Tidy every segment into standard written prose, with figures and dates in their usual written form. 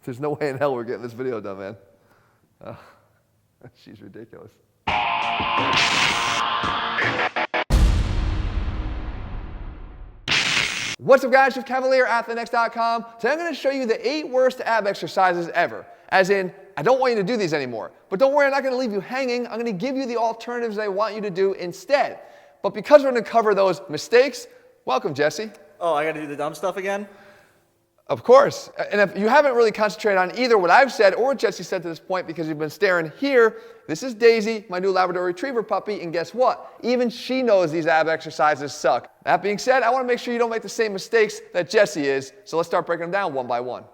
There's no way in hell we're getting this video done, man. She's ridiculous. What's up, guys? Jeff Cavalier, ATHLEAN-X.com. Today I'm going to show you the 8 worst ab exercises ever. As in, I don't want you to do these anymore. But don't worry, I'm not going to leave you hanging. I'm going to give you the alternatives I want you to do instead. But because we're going to cover those mistakes, welcome, Jesse. Oh, I got to do the dumb stuff again? Of course. And if you haven't really concentrated on either what I've said or what Jesse said to this point because you've been staring here, this is Daisy, my new Labrador Retriever puppy, and guess what? Even she knows these ab exercises suck. That being said, I want to make sure you don't make the same mistakes that Jesse is, so let's start breaking them down one by one.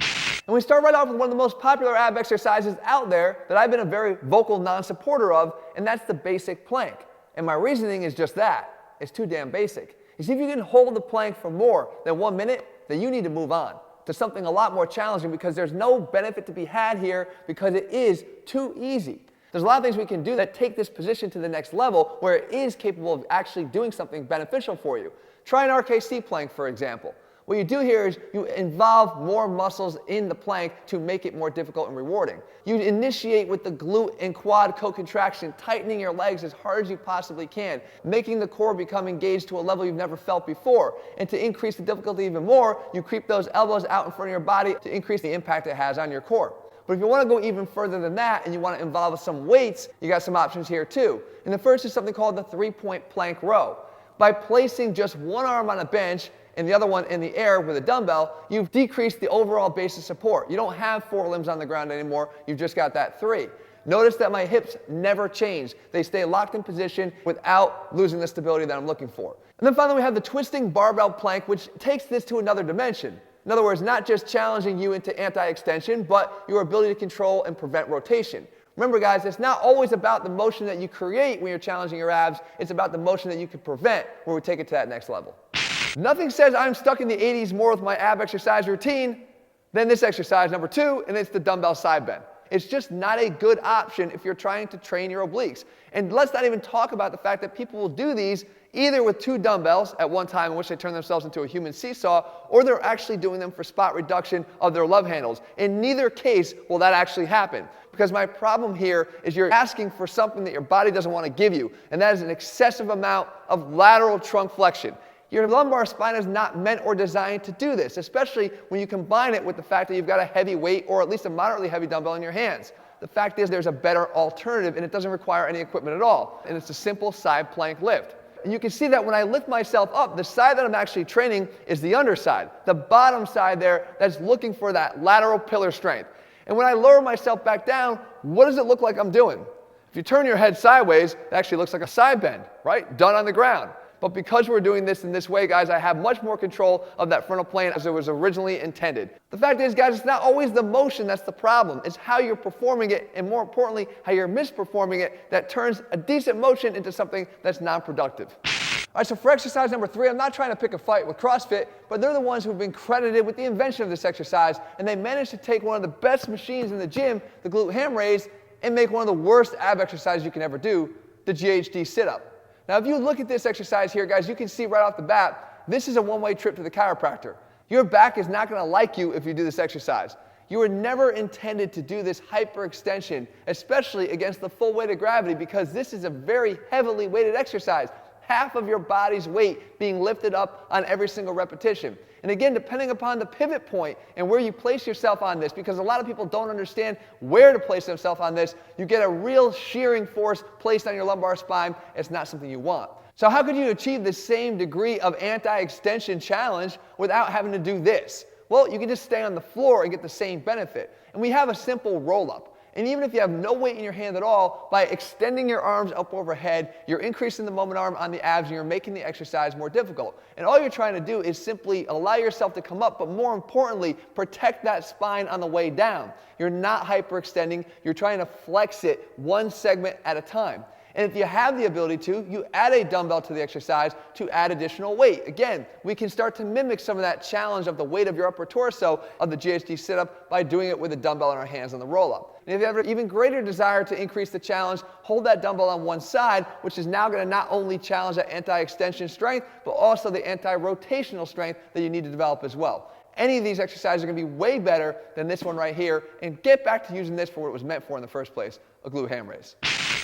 And we start right off with one of the most popular ab exercises out there that I've been a very vocal non-supporter of, and that's the basic plank. And my reasoning is just that. It's too damn basic. You see, if you can hold the plank for more than 1 minute, then you need to move on to something a lot more challenging because there's no benefit to be had here because it is too easy. There's a lot of things we can do that take this position to the next level where it is capable of actually doing something beneficial for you. Try an RKC Plank, for example. What you do here is you involve more muscles in the plank to make it more difficult and rewarding. You initiate with the glute and quad co-contraction, tightening your legs as hard as you possibly can, making the core become engaged to a level you've never felt before. And to increase the difficulty even more, you creep those elbows out in front of your body to increase the impact it has on your core. But if you want to go even further than that and you want to involve some weights, you got some options here too. And the first is something called the 3-point plank row. By placing just one arm on a bench and the other one in the air with a dumbbell, you've decreased the overall base of support. You don't have 4 limbs on the ground anymore, you've just got that 3. Notice that my hips never change. They stay locked in position without losing the stability that I'm looking for. And then finally we have the Twisting Barbell Plank, which takes this to another dimension. In other words, not just challenging you into anti-extension, but your ability to control and prevent rotation. Remember, guys, it's not always about the motion that you create when you're challenging your abs, it's about the motion that you can prevent where we take it to that next level. Nothing says I'm stuck in the 80s more with my ab exercise routine than this exercise number 2, and it's the dumbbell side bend. It's just not a good option if you're trying to train your obliques. And let's not even talk about the fact that people will do these either with 2 dumbbells at one time in which they turn themselves into a human seesaw, or they're actually doing them for spot reduction of their love handles. In neither case will that actually happen. Because my problem here is you're asking for something that your body doesn't want to give you, and that is an excessive amount of lateral trunk flexion. Your lumbar spine is not meant or designed to do this, especially when you combine it with the fact that you've got a heavy weight or at least a moderately heavy dumbbell in your hands. The fact is there's a better alternative and it doesn't require any equipment at all, and it's a simple side plank lift. And you can see that when I lift myself up, the side that I'm actually training is the underside, the bottom side there that's looking for that lateral pillar strength. And when I lower myself back down, what does it look like I'm doing? If you turn your head sideways, it actually looks like a side bend, right? Done on the ground. But because we're doing this in this way, guys, I have much more control of that frontal plane as it was originally intended. The fact is, guys, it's not always the motion that's the problem. It's how you're performing it, and more importantly, how you're misperforming it that turns a decent motion into something that's non-productive. All right, so for exercise number 3, I'm not trying to pick a fight with CrossFit, but they're the ones who've been credited with the invention of this exercise, and they managed to take one of the best machines in the gym, the glute ham raise, and make one of the worst ab exercises you can ever do, the GHD Sit Up. Now, if you look at this exercise here, guys, you can see right off the bat, this is a one-way trip to the chiropractor. Your back is not going to like you if you do this exercise. You were never intended to do this hyperextension, especially against the full weight of gravity, because this is a very heavily weighted exercise. Half of your body's weight being lifted up on every single repetition. And again, depending upon the pivot point and where you place yourself on this, because a lot of people don't understand where to place themselves on this, you get a real shearing force placed on your lumbar spine. It's not something you want. So how could you achieve the same degree of anti-extension challenge without having to do this? Well, you can just stay on the floor and get the same benefit. And we have a simple roll-up. And even if you have no weight in your hand at all, by extending your arms up overhead, you're increasing the moment arm on the abs and you're making the exercise more difficult. And all you're trying to do is simply allow yourself to come up, but more importantly, protect that spine on the way down. You're not hyperextending, you're trying to flex it one segment at a time. And if you have the ability to, you add a dumbbell to the exercise to add additional weight. Again, we can start to mimic some of that challenge of the weight of your upper torso of the GHD sit-up by doing it with a dumbbell in our hands on the roll-up. And if you have an even greater desire to increase the challenge, hold that dumbbell on one side, which is now going to not only challenge that anti-extension strength, but also the anti-rotational strength that you need to develop as well. any of these exercises are going to be way better than this one right here, and get back to using this for what it was meant for in the first place, a glute ham raise.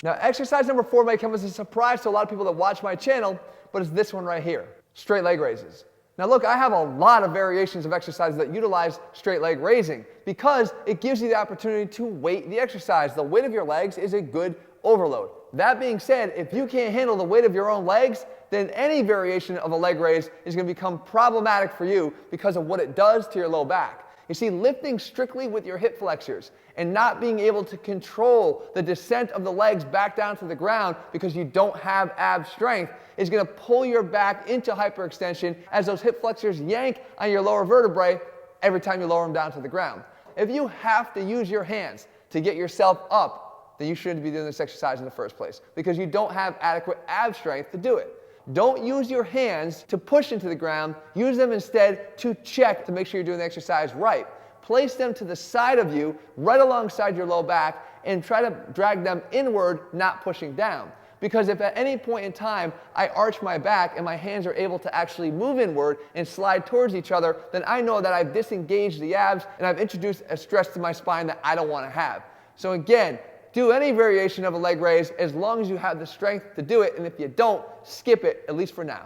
Now, exercise number 4 may come as a surprise to a lot of people that watch my channel, but it's this one right here, straight leg raises. Now look, I have a lot of variations of exercises that utilize straight leg raising because it gives you the opportunity to weight the exercise. The weight of your legs is a good overload. That being said, if you can't handle the weight of your own legs, then any variation of a leg raise is going to become problematic for you because of what it does to your low back. You see, lifting strictly with your hip flexors and not being able to control the descent of the legs back down to the ground because you don't have ab strength is going to pull your back into hyperextension as those hip flexors yank on your lower vertebrae every time you lower them down to the ground. If you have to use your hands to get yourself up, then you shouldn't be doing this exercise in the first place because you don't have adequate ab strength to do it. Don't use your hands to push into the ground. Use them instead to check to make sure you're doing the exercise right. Place them to the side of you, right alongside your low back, and try to drag them inward, not pushing down. Because if at any point in time I arch my back and my hands are able to actually move inward and slide towards each other, then I know that I've disengaged the abs and I've introduced a stress to my spine that I don't want to have. So again, do any variation of a leg raise as long as you have the strength to do it, and if you don't, skip it, at least for now.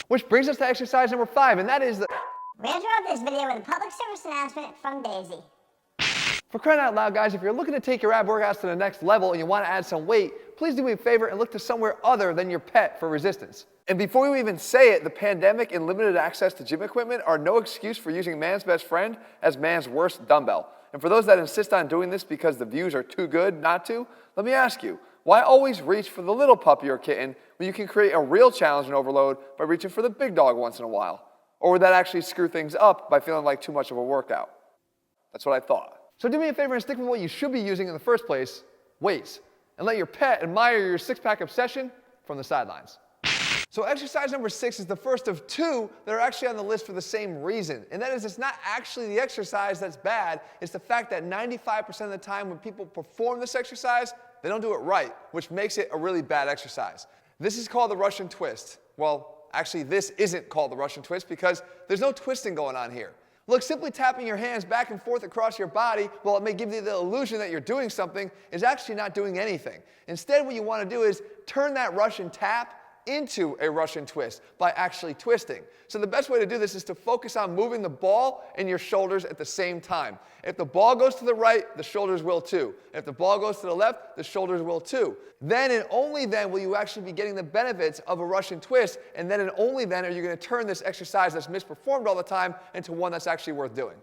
Which brings us to exercise number 5, and that is the... We interrupt this video with a public service announcement from Daisy. For crying out loud, guys, if you're looking to take your ab workouts to the next level and you want to add some weight, please do me a favor and look to somewhere other than your pet for resistance. And before we even say it, the pandemic and limited access to gym equipment are no excuse for using man's best friend as man's worst dumbbell. And for those that insist on doing this because the views are too good not to, let me ask you, why always reach for the little puppy or kitten when you can create a real challenge and overload by reaching for the big dog once in a while? Or would that actually screw things up by feeling like too much of a workout? That's what I thought. So do me a favor and stick with what you should be using in the first place, weights, and let your pet admire your six-pack obsession from the sidelines. So exercise number 6 is the first of 2 that are actually on the list for the same reason. And that is, it's not actually the exercise that's bad, it's the fact that 95% of the time when people perform this exercise, they don't do it right, which makes it a really bad exercise. This is called the Russian twist. Well, actually this isn't called the Russian twist because there's no twisting going on here. Look, simply tapping your hands back and forth across your body, while it may give you the illusion that you're doing something, is actually not doing anything. Instead, what you want to do is turn that Russian tap into a Russian twist by actually twisting. So the best way to do this is to focus on moving the ball and your shoulders at the same time. If the ball goes to the right, the shoulders will too. If the ball goes to the left, the shoulders will too. Then and only then will you actually be getting the benefits of a Russian twist, and then and only then are you going to turn this exercise that's misperformed all the time into one that's actually worth doing.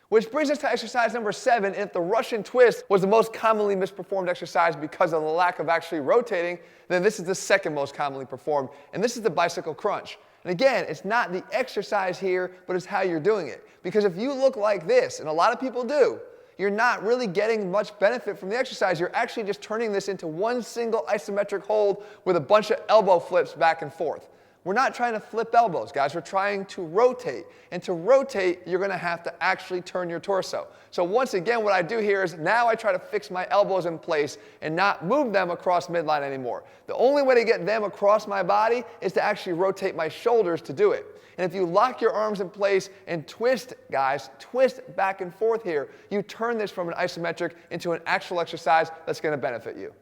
Which brings us to exercise number 7, and if the Russian twist was the most commonly misperformed exercise because of the lack of actually rotating, then this is the second most commonly performed, and this is the bicycle crunch. And again, it's not the exercise here, but it's how you're doing it. Because if you look like this, and a lot of people do, you're not really getting much benefit from the exercise. You're actually just turning this into one single isometric hold with a bunch of elbow flips back and forth. We're not trying to flip elbows, guys. We're trying to rotate. And to rotate, you're going to have to actually turn your torso. So once again, what I do here is now I try to fix my elbows in place and not move them across midline anymore. The only way to get them across my body is to actually rotate my shoulders to do it. And if you lock your arms in place and twist, guys, twist back and forth here, you turn this from an isometric into an actual exercise that's going to benefit you.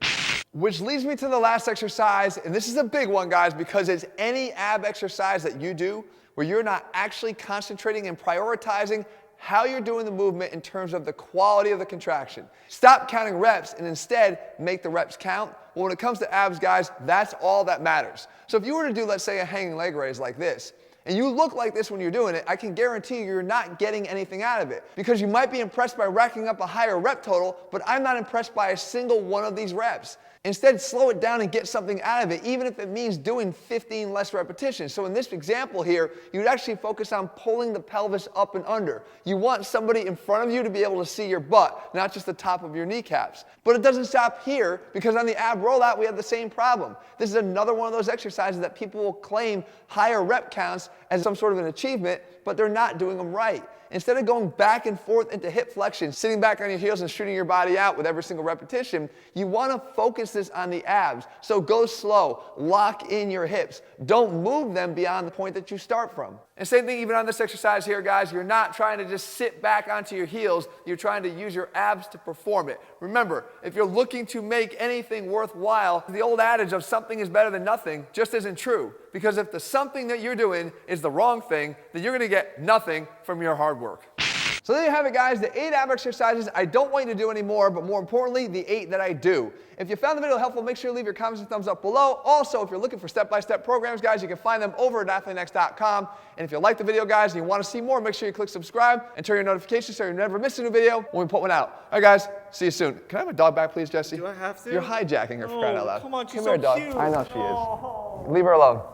Which leads me to the last exercise, and this is a big one, guys, because it's any ab exercise that you do where you're not actually concentrating and prioritizing how you're doing the movement in terms of the quality of the contraction. Stop counting reps and instead make the reps count. Well, when it comes to abs, guys, that's all that matters. So if you were to do, let's say, a hanging leg raise like this, and you look like this when you're doing it, I can guarantee you're not getting anything out of it. Because you might be impressed by racking up a higher rep total, but I'm not impressed by a single one of these reps. Instead, slow it down and get something out of it, even if it means doing 15 less repetitions. So in this example here, you'd actually focus on pulling the pelvis up and under. You want somebody in front of you to be able to see your butt, not just the top of your kneecaps. But it doesn't stop here, because on the ab rollout, we have the same problem. This is another one of those exercises that people will claim higher rep counts as some sort of an achievement, but they're not doing them right. Instead of going back and forth into hip flexion, sitting back on your heels and shooting your body out with every single repetition, you want to focus this on the abs. So go slow, lock in your hips. Don't move them beyond the point that you start from. And same thing even on this exercise here, guys. You're not trying to just sit back onto your heels. You're trying to use your abs to perform it. Remember, if you're looking to make anything worthwhile, the old adage of something is better than nothing just isn't true. Because if the something that you're doing is the wrong thing, then you're going to get nothing from your hard work. So there you have it, guys, the 8 ab exercises I don't want you to do anymore, but more importantly, the 8 that I do. If you found the video helpful, make sure to leave your comments and thumbs up below. Also, if you're looking for step-by-step programs, guys, you can find them over at ATHLEAN-X.com. And if you like the video, guys, and you want to see more, make sure you click subscribe and turn your notifications so you never miss a new video when we put one out. All right, guys, see you soon. Can I have a dog back, please, Jesse? Do I have to? You're hijacking her for crying out loud. Come on, she's Come here, so dog. cute. I know she is. Leave her alone.